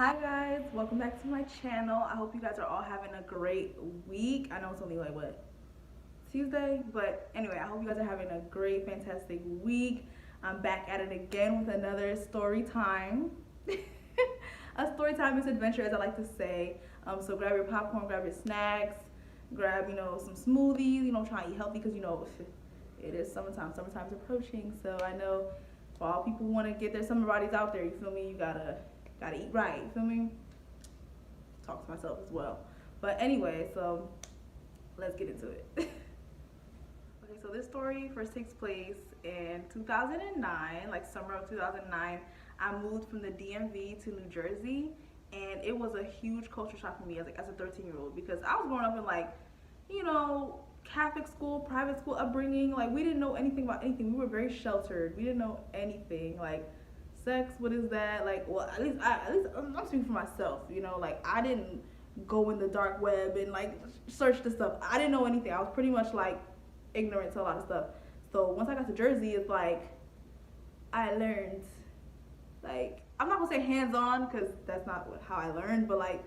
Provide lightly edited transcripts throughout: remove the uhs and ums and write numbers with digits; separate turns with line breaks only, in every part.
Hi guys, welcome back to my channel. I hope you guys are all having a great week. I know it's only like what, Tuesday, but anyway, I hope you guys are having a great, fantastic week. I'm back at it again with another story time. A story time is adventure, as I like to say. So grab your popcorn, grab your snacks, grab some smoothies. Try to eat healthy because it is summertime. Summertime's approaching, so I know for all people who want to get their summer bodies out there, you feel me? You gotta eat right, you feel me? Talk to myself as well. But anyway, so let's get into it. Okay, so this story first takes place in 2009, like summer of 2009. I moved from the DMV to New Jersey, and it was a huge culture shock for me as a 13-year-old because I was growing up in Catholic school, private school upbringing. Like we didn't know anything about anything. We were very sheltered. We didn't know anything. Like sex, what is that? Like, well, at least I'm speaking for myself. Like I didn't go in the dark web and like search the stuff. I didn't know anything. I was pretty much like ignorant to a lot of stuff. So once I got to Jersey, it's like I learned. Like I'm not gonna say hands on because that's not how I learned, but like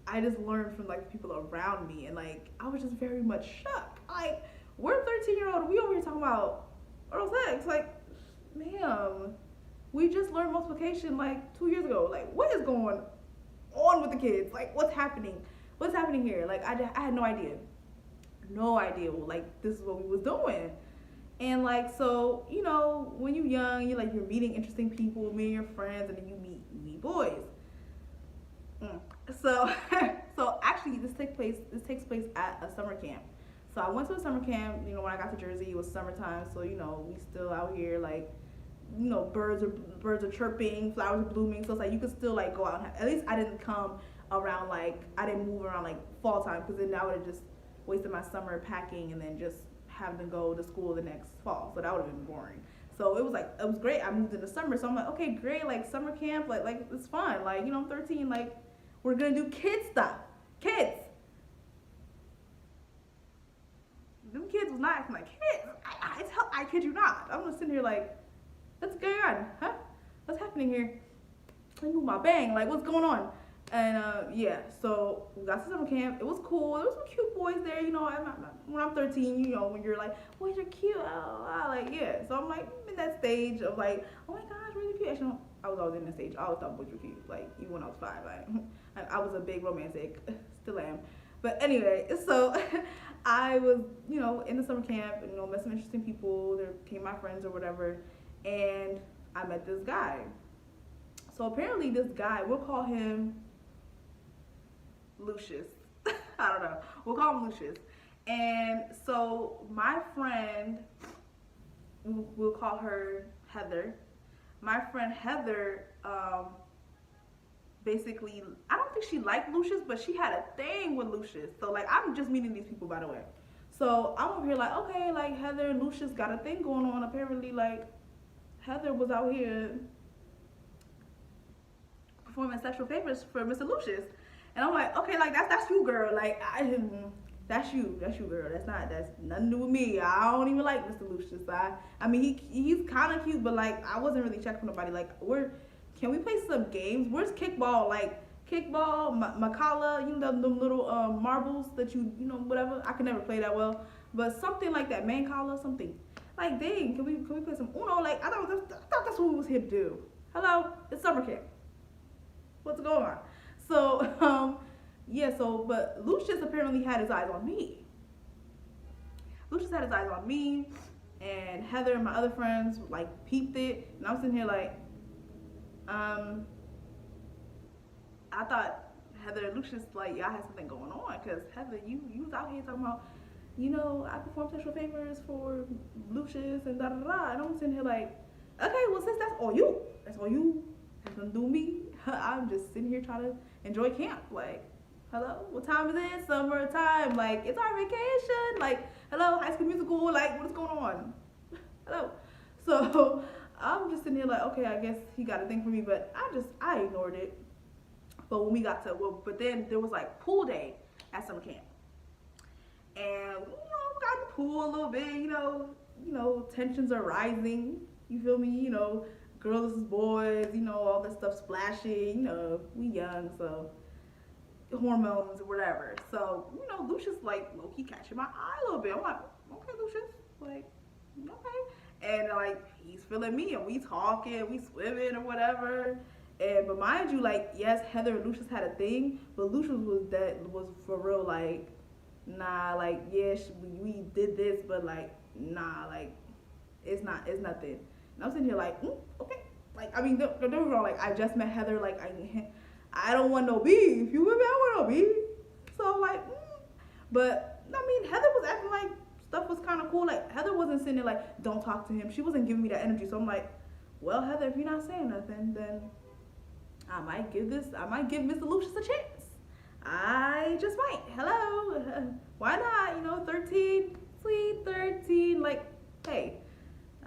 I just learned from like the people around me, and like I was just very much shocked. Like we're 13-year-old, we over here talking about oral sex. Like, ma'am, we just learned multiplication like 2 years ago. Like, what is going on with the kids? Like, what's happening? What's happening here? Like, I had no idea. No idea. Like, this is what we was doing. And like, so, when you're young, you're meeting interesting people, meeting your friends, and then you meet boys. So, so actually, this takes place at a summer camp. So I went to a summer camp. When I got to Jersey, it was summertime. So we still out here like, birds are chirping, flowers are blooming. So it's like you could still like go out and at least I didn't come around I didn't move around like fall time because then I would have just wasted my summer packing and then just having to go to school the next fall. So that would have been boring. So it was great. I moved in the summer, so I'm like, okay, great, like summer camp, like it's fun. Like I'm 13, like we're gonna do kid stuff. Kids. Them kids was not acting like kids. I kid you not. I'm just sitting here like, what's going on? Huh? What's happening here? Let me move my bang. Like, what's going on? And yeah, so we got to summer camp. It was cool. There was some cute boys there. When I'm 13, when you're like, boys are cute. Oh, like, yeah. So I'm like in that stage of like, oh my gosh, really cute. Actually, I was always in that stage. I always thought boys were cute. Like, even when I was 5. I was a big romantic. Still am. But anyway, so I was, in the summer camp and, met some interesting people. There came my friends or whatever. And I met this guy. So apparently this guy, we'll call him Lucius. I don't know. We'll call him Lucius. And so my friend, we'll call her Heather. My friend Heather, basically, I don't think she liked Lucius, but she had a thing with Lucius. So like, I'm just meeting these people, by the way. So I'm over here like, okay, like Heather and Lucius got a thing going on. Apparently, like, Heather was out here performing sexual favors for Mr. Lucius, and I'm like, okay, like that's you, girl. Like that's you, girl. That's nothing to do with me. I don't even like Mr. Lucius. I mean he's kind of cute, but like I wasn't really checking for nobody. Like can we play some games? Where's kickball? Like kickball, Makala, them little marbles that whatever. I could never play that well, but something like that, Mancala, something. Like, dang, can we play some Uno? Like, I thought that's what we was here to do. Hello, it's summer camp. What's going on? So, yeah. So, but Lucius apparently had his eyes on me. Lucius had his eyes on me, and Heather and my other friends like peeped it, and I'm sitting here like, I thought Heather and Lucius like y'all had something going on, cause Heather, you was out here talking about. I perform sexual favors for Lucius and da da da. And I'm sitting here like, okay, well, since that's all you, has nothing to do with me. I'm just sitting here trying to enjoy camp. Like, hello, what time is it? Summertime. Like, it's our vacation. Like, hello, High School Musical. Like, what's going on? Hello. So I'm just sitting here like, okay, I guess he got a thing for me, but I ignored it. But when we got to, but then there was like pool day at summer camp. And got in the pool a little bit, tensions are rising. You feel me? girls is boys, all this stuff splashing, we young, so hormones or whatever. So, Lucius like low key catching my eye a little bit. I'm like, okay, Lucius, like, okay. And like he's feeling me and we talking, we swimming or whatever. And but mind you, like, yes, Heather and Lucius had a thing, but Lucius was for real like, nah, like, yeah, we did this, but like, nah, like, it's nothing. And I'm sitting here like, okay. Like, I mean, don't get me wrong, like, I just met Heather, like, I don't want no beef. You with me? I want no beef. So, like, but, I mean, Heather was acting like stuff was kind of cool. Like, Heather wasn't sitting there like, don't talk to him. She wasn't giving me that energy. So I'm like, well, Heather, if you're not saying nothing, then I might give Mr. Lucius a chance. I just might. Hello. Why not? 13, sweet 13. Like, hey,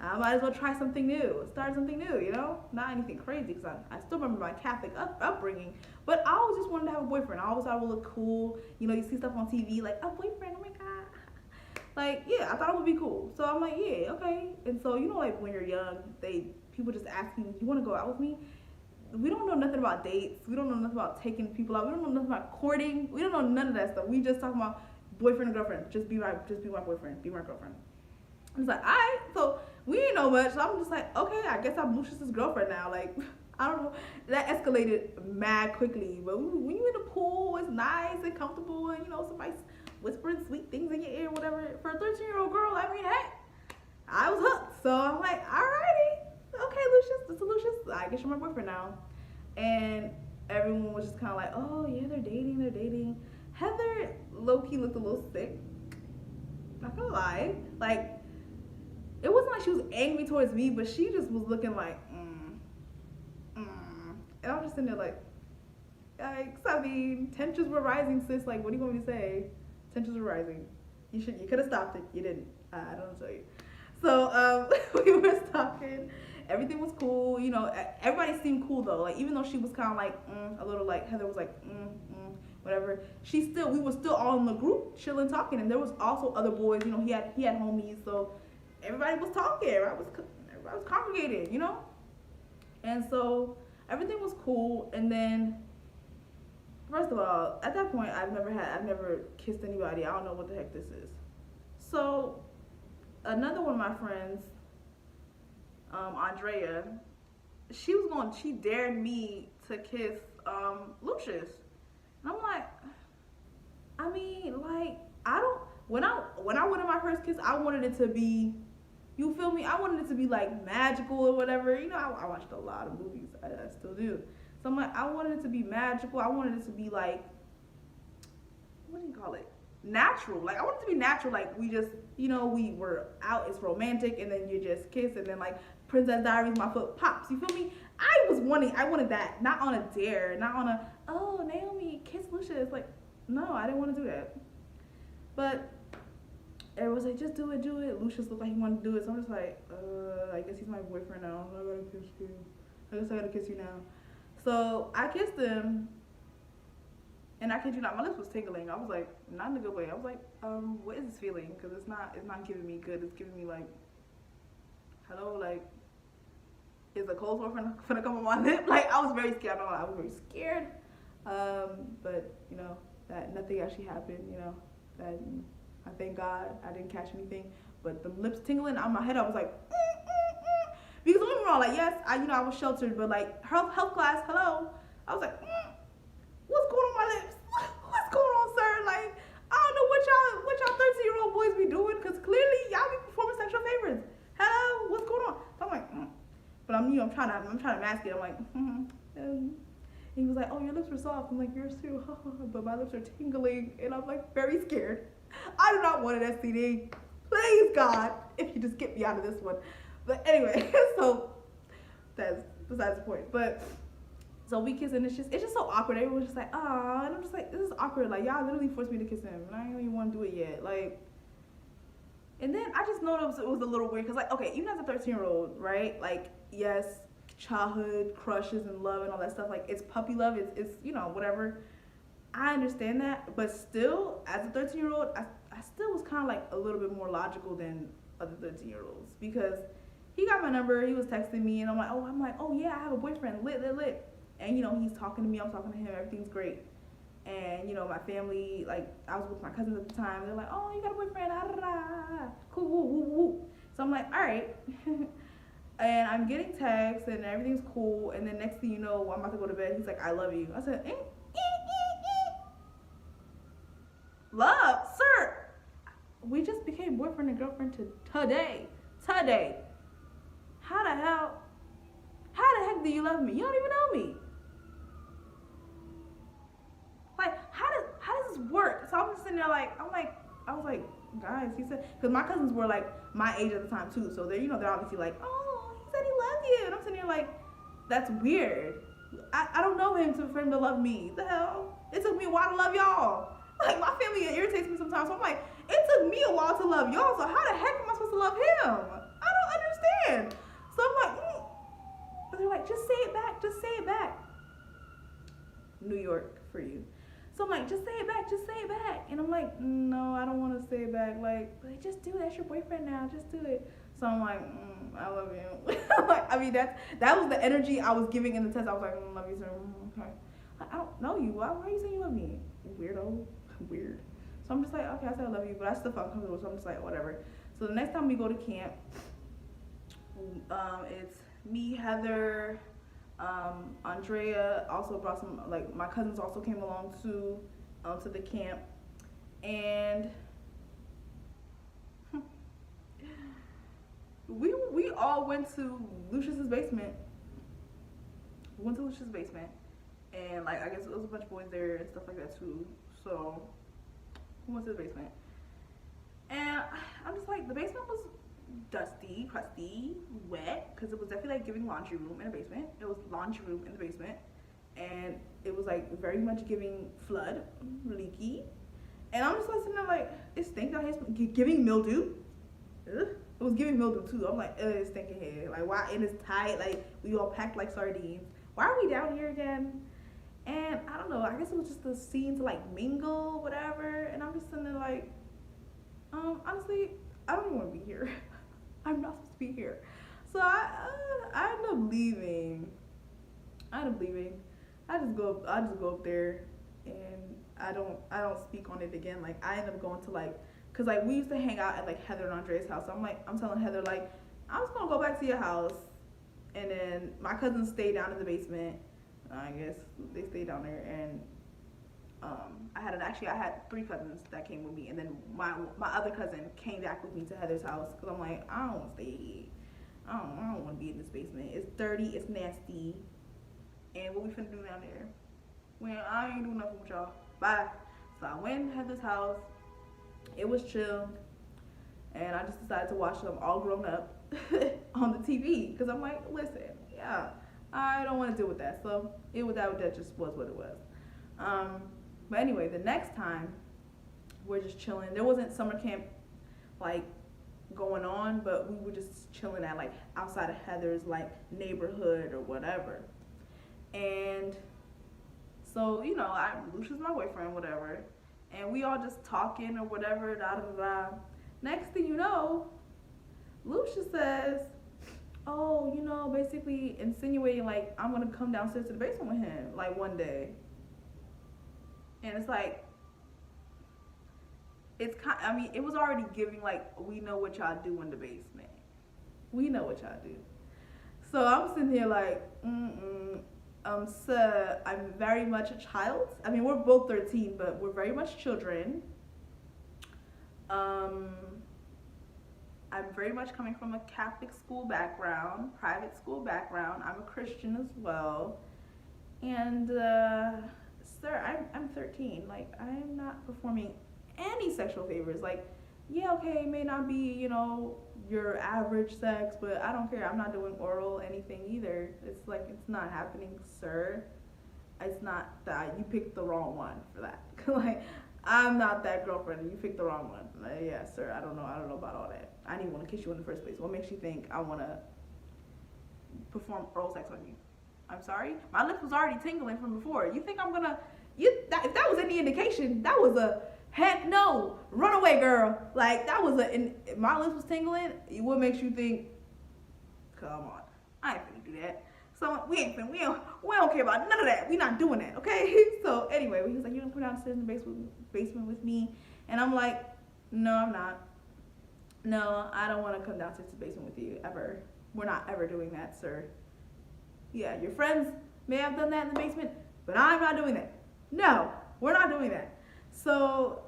I might as well try something new, start something new, Not anything crazy, because I still remember my Catholic upbringing, but I always just wanted to have a boyfriend. I always thought it would look cool. You see stuff on TV, like, a boyfriend, oh my God. Like, yeah, I thought it would be cool. So I'm like, yeah, okay. And so, like, when you're young, people just ask you, you want to go out with me? We don't know nothing about dates. We don't know nothing about taking people out. We don't know nothing about courting. We don't know none of that stuff. We just talking about boyfriend and girlfriend. Just be my boyfriend. Be my girlfriend. It's like, all right. So we ain't know much. So I'm just like, okay, I guess I'm Lucius's girlfriend now. Like, I don't know. That escalated mad quickly. But when you're in the pool, it's nice and comfortable, and somebody's whispering sweet things in your ear, whatever. For a 13-year-old girl, I mean, hey, I was hooked. So I'm like, alrighty, okay, Lucius, this is Lucius. I guess you're my boyfriend now. And everyone was just kind of like, oh yeah, they're dating. Heather low-key looked a little sick. Not gonna lie, like, it wasn't like she was angry towards me, but she just was looking like, and I was just sitting there like, yikes. I mean, tensions were rising, sis. Like, what do you want me to say? Tensions were rising. You could have stopped it. You didn't. I don't know you. So we were talking. Everything was cool. Everybody seemed cool though. Like, even though she was kind of like a little like Heather was like whatever. We were still all in the group chilling, talking, and there was also other boys. He had homies, so everybody was talking. Everybody was congregated. And so everything was cool. And then, first of all, at that point, I've never kissed anybody. I don't know what the heck this is. So another one of my friends, Andrea, she dared me to kiss Lucius. And I'm like, I mean, like, I don't, when I wanted my first kiss, I wanted it to be, you feel me? I wanted it to be like magical or whatever. I watched a lot of movies. I still do. So I'm like, I wanted it to be magical. I wanted it to be like, what do you call it? Natural. Like, I wanted it to be natural. Like, we just, we were out, it's romantic, and then you just kiss, and then like Princess Diaries, my foot pops. You feel me? I wanted that. Not on a dare. Not on a, oh, Naomi, kiss Lucius. Like, no, I didn't want to do that. But everyone was like, just do it. Lucius looked like he wanted to do it. So I'm just like, I guess he's my boyfriend now. I gotta kiss you. I guess I gotta kiss you now. So I kissed him, and I kid you not, my lips was tingling. I was like, not in a good way. I was like, what is this feeling? Because it's not giving me good. It's giving me like, hello, like, is a cold sore finna come on my lip? Like, I was very scared. I was very scared. But that nothing actually happened. That I thank God I didn't catch anything. But the lips tingling on my head, I was like, because don't get me wrong, like, yes, I was sheltered, but like health class, hello, I was like, what's going on my lips? What's going on, sir? Like, I don't know what y'all 13-year-old boys be doing, because clearly y'all be performing sexual favors. Hello, what's going on? So I'm like, but I'm trying to mask it. I'm like, and he was like, oh, your lips are soft. I'm like, yours too. But my lips are tingling, and I'm like very scared. I do not want an STD. Please, God, if you just get me out of this one. But anyway, so that's besides the point. But so we kiss, and it's just so awkward. Everyone's just like, ah, and I'm just like, this is awkward. Like, y'all literally forced me to kiss him, and I don't even want to do it yet. Like, and then I just noticed it was a little weird, because like, okay, even as a 13-year-old, right? Like, yes, childhood crushes and love and all that stuff. Like, it's puppy love. It's whatever. I understand that, but still, as a 13-year-old, I still was kind of like a little bit more logical than other 13-year-olds, because he got my number. He was texting me, and I'm like, oh yeah, I have a boyfriend, lit, lit, lit. And he's talking to me. I'm talking to him. Everything's great. And my family, like, I was with my cousins at the time. They're like, oh, you got a boyfriend, ah, da, da. Cool, woo, woo, woo. So I'm like, all right. And I'm getting texts, and everything's cool. And then next thing you know, I'm about to go to bed. He's like, I love you. I said, love, sir. We just became boyfriend and girlfriend today. Today. How the heck do you love me? You don't even know me. Like, how does this work? So I'm just sitting there like, I was like, guys, he said, because my cousins were like my age at the time too, so they're obviously like, oh, he said he loved you, and I'm sitting there like, that's weird. I don't know him for him to love me. The hell? It took me a while to love y'all. Like, my family irritates me sometimes, so I'm like, it took me a while to love y'all, so how the heck am I supposed to love him? I don't understand. So I'm like, But they're like, just say it back. New York for you. So I'm like, just say it back. And I'm like, no, I don't want to say it back. Like, just do it. That's your boyfriend now. Just do it. So I'm like, I love you. Like, I mean, that was the energy I was giving in the test. I was like, love you, sir. Okay. Like, I don't know you. Why are you saying you love me? Weirdo. Weird. So I'm just like, okay, I said I love you, but I still felt comfortable. So I'm just like, whatever. So the next time we go to camp, it's me, Heather, Andrea also brought some, like, my cousins also came along too, to the camp, and we all went to Lucius's basement. And like, I guess there was a bunch of boys there and stuff like that too. So we went to the basement, and I'm just like, the basement was dusty, crusty, wet, because it was definitely like giving laundry room in a basement. It was laundry room in the basement, and it was like very much giving flood, leaky. And I'm just listening to like, it stinks out here, giving mildew. Ugh. It was giving mildew too. I'm like, it's stinking here. Like, why? And it's tight. Like, we all packed like sardines. Why are we down here again? And I don't know. I guess it was just the scene to like mingle, whatever. And I'm just sitting there like, honestly, I don't even want to be here. I'm not supposed to be here. So I end up leaving. I just go up there, and I don't speak on it again. Like, I end up going to like, cause like we used to hang out at like Heather and Andrea's house. So I'm telling Heather like, I'm just gonna go back to your house, and then my cousins stayed down in the basement. I guess they stayed down there, and I had 3 cousins that came with me, and then my other cousin came back with me to Heather's house, because I'm like, I don't want to stay. I don't want to be in this basement. It's dirty. It's nasty. And what we finna do down there? Well, I ain't doing nothing with y'all. Bye. So I went to Heather's house. It was chill, and I just decided to watch them all grown up on the TV, because I'm like, listen, yeah, I don't want to deal with that. So that just was what it was. But anyway, the next time we're just chilling. There wasn't summer camp like going on, but we were just chilling at like outside of Heather's like neighborhood or whatever. And so, Lucia's my boyfriend, whatever, and we all just talking or whatever, da da da. Next thing you know, Lucia says, oh, basically insinuating like I'm gonna come downstairs to the basement with him like one day. And it's like, it was already giving like, we know what y'all do in the basement. We know what y'all do. So I'm sitting here like, sir, I'm very much a child. I mean, we're both 13, but we're very much children. I'm very much coming from a Catholic school background, private school background. I'm a Christian as well. And, sir, I'm 13. Like, I'm not performing any sexual favors. Like, yeah, okay, it may not be, your average sex, but I don't care. I'm not doing oral anything either. It's like, it's not happening, sir. It's not that. You picked the wrong one for that. Like, I'm not that girlfriend. You picked the wrong one. Like, yeah, sir, I don't know about all that. I didn't want to kiss you in the first place. What makes you think I want to perform oral sex on you? I'm sorry? My lips was already tingling from before. You think I'm going to... if that was any indication, that was a heck no. Run away, girl. Like, that was my lips was tingling. What makes you think Come on. I ain't finna do that. So we don't care about none of that. We not doing that, okay? So anyway, he was like, you gonna come downstairs in the basement with me? And I'm like, no, I'm not. No, I don't want to come downstairs to the basement with you ever. We're not ever doing that, sir. Yeah, your friends may have done that in the basement, but I'm not doing that. No, we're not doing that. So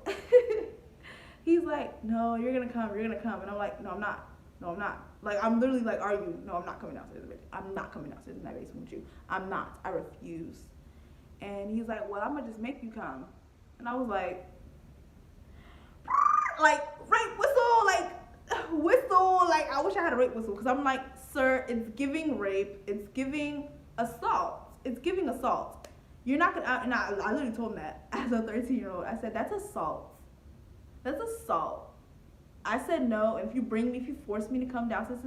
he's like, no, you're gonna come, and I'm like, no, I'm not. No, I'm not. Like, I'm literally like, are you? No, I'm not coming downstairs. I'm not coming downstairs in that basement with you. I'm not. I refuse. And he's like, well, I'm gonna just make you come. And I was like, rape whistle, whistle. Like, I wish I had a rape whistle, because I'm like, sir, it's giving rape. It's giving assault. It's giving assault. You're not gonna. And I literally told him that as a 13-year-old. I said, that's assault. That's assault. I said no, and if you force me to come downstairs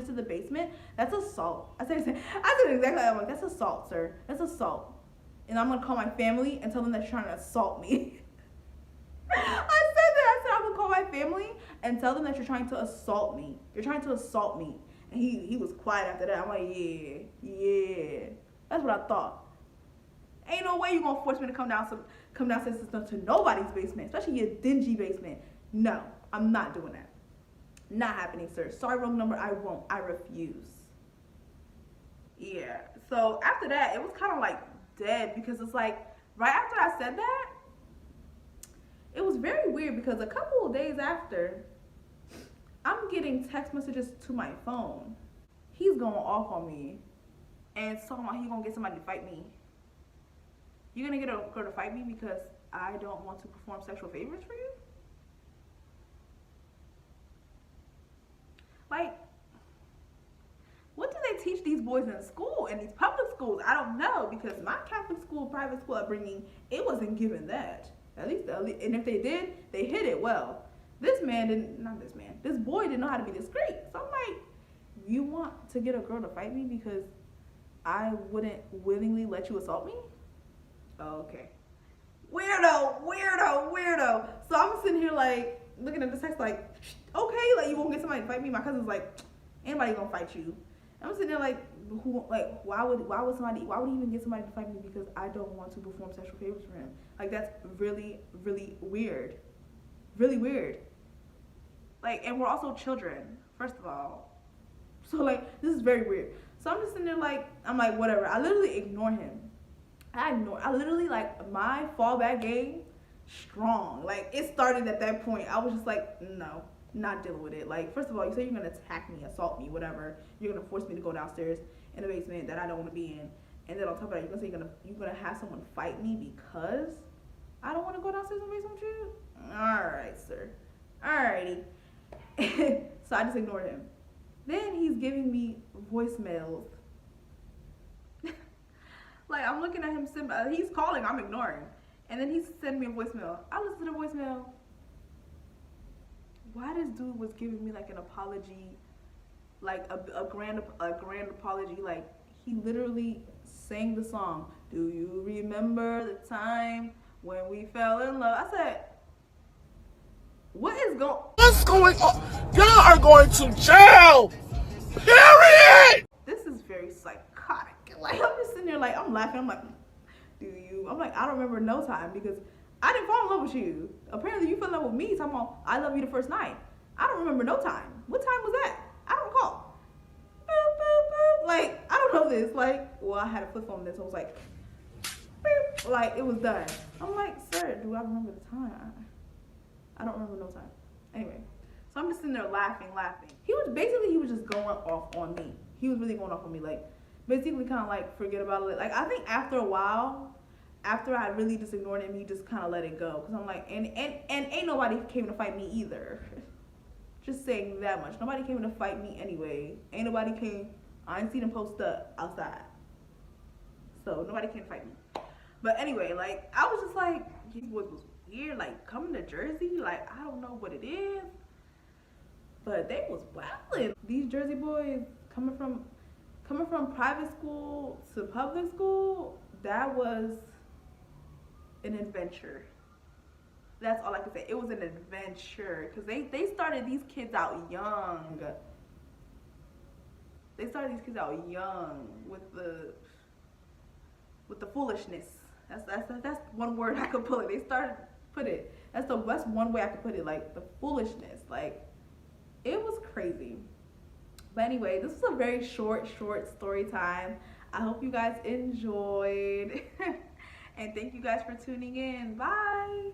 to the basement, that's assault. I said exactly like that. I'm like, that's assault, sir. That's assault. And I'm gonna call my family and tell them that you're trying to assault me. I said that. I said I'm gonna call my family and tell them that you're trying to assault me. You're trying to assault me. And he was quiet after that. I'm like, yeah. That's what I thought. Ain't no way you gonna force me to come downstairs to nobody's basement, especially your dingy basement. No, I'm not doing that. Not happening, sir. Sorry, wrong number. I won't. I refuse. Yeah. So after that, it was kind of like dead, because it's like right after I said that, it was very weird, because a couple of days after, I'm getting text messages to my phone. He's going off on me, and talking about he gonna get somebody to fight me. You're gonna get a girl to fight me because I don't want to perform sexual favors for you? Like, what do they teach these boys in school, in these public schools? I don't know, because my Catholic school, private school upbringing, it wasn't given that. At least, and if they did, they hid it well. This boy didn't know how to be discreet. So I'm like, you want to get a girl to fight me because I wouldn't willingly let you assault me? Oh, okay. Weirdo. So I'm sitting here like, looking at the text like, okay, like, you won't get somebody to fight me? My cousin's like, anybody gonna fight you? And I'm sitting there like, why would he even get somebody to fight me because I don't want to perform sexual favors for him? Like, that's really, really weird. Really weird. Like, and we're also children, first of all. So like, this is very weird. So I'm just sitting there like, I'm like, whatever. I literally ignore him. I literally, like, my fallback game, strong. Like, it started at that point. I was just like, no, not dealing with it. Like, first of all, you say you're gonna attack me, assault me, whatever. You're gonna force me to go downstairs in the basement that I don't want to be in. And then on top of that, you're gonna say you're gonna have someone fight me because I don't want to go downstairs in the basement with you? Alright, sir. Alrighty. So I just ignored him. Then he's giving me voicemails. Like, I'm looking at him, he's calling, I'm ignoring. And then he's sending me a voicemail. I listen to the voicemail. Why this dude was giving me like an apology, like a grand apology. Like, he literally sang the song, do you remember the time when we fell in love? I said, what's going on? Y'all are going to jail, period. This is very psychotic. Like, I'm just sitting there like, I'm laughing. I'm like, I'm like, I don't remember no time, because I didn't fall in love with you. Apparently you fell in love with me talking about I love you the first night. I don't remember no time. What time was that? I don't recall. Boop, boop, boop. Like, I don't know this. Like, well, I had a flip phone this, so it was like, boop. Like, it was done. I'm like, sir, do I remember the time? I don't remember no time. Anyway, so I'm just sitting there laughing. He was just going off on me. He was really going off on me, like, basically kind of like forget about it. Like, I think after a while, after I really just ignored him, he just kind of let it go. Because I'm like, and ain't nobody came to fight me either. Just saying that much. Nobody came to fight me anyway. Ain't nobody came. I ain't seen him post up outside. So nobody came to fight me. But anyway, like, I was just like, these boys was weird. Like, coming to Jersey, like, I don't know what it is. But they was wildin'. These Jersey boys coming from private school to public school, that was an adventure. That's all I can say. It was an adventure, because they started these kids out young. They started these kids out young with the foolishness. That's one word I could put it. They started put it. That's one way I could put it. Like the foolishness. Like it was crazy. But anyway, this was a very short story time. I hope you guys enjoyed. And thank you guys for tuning in. Bye.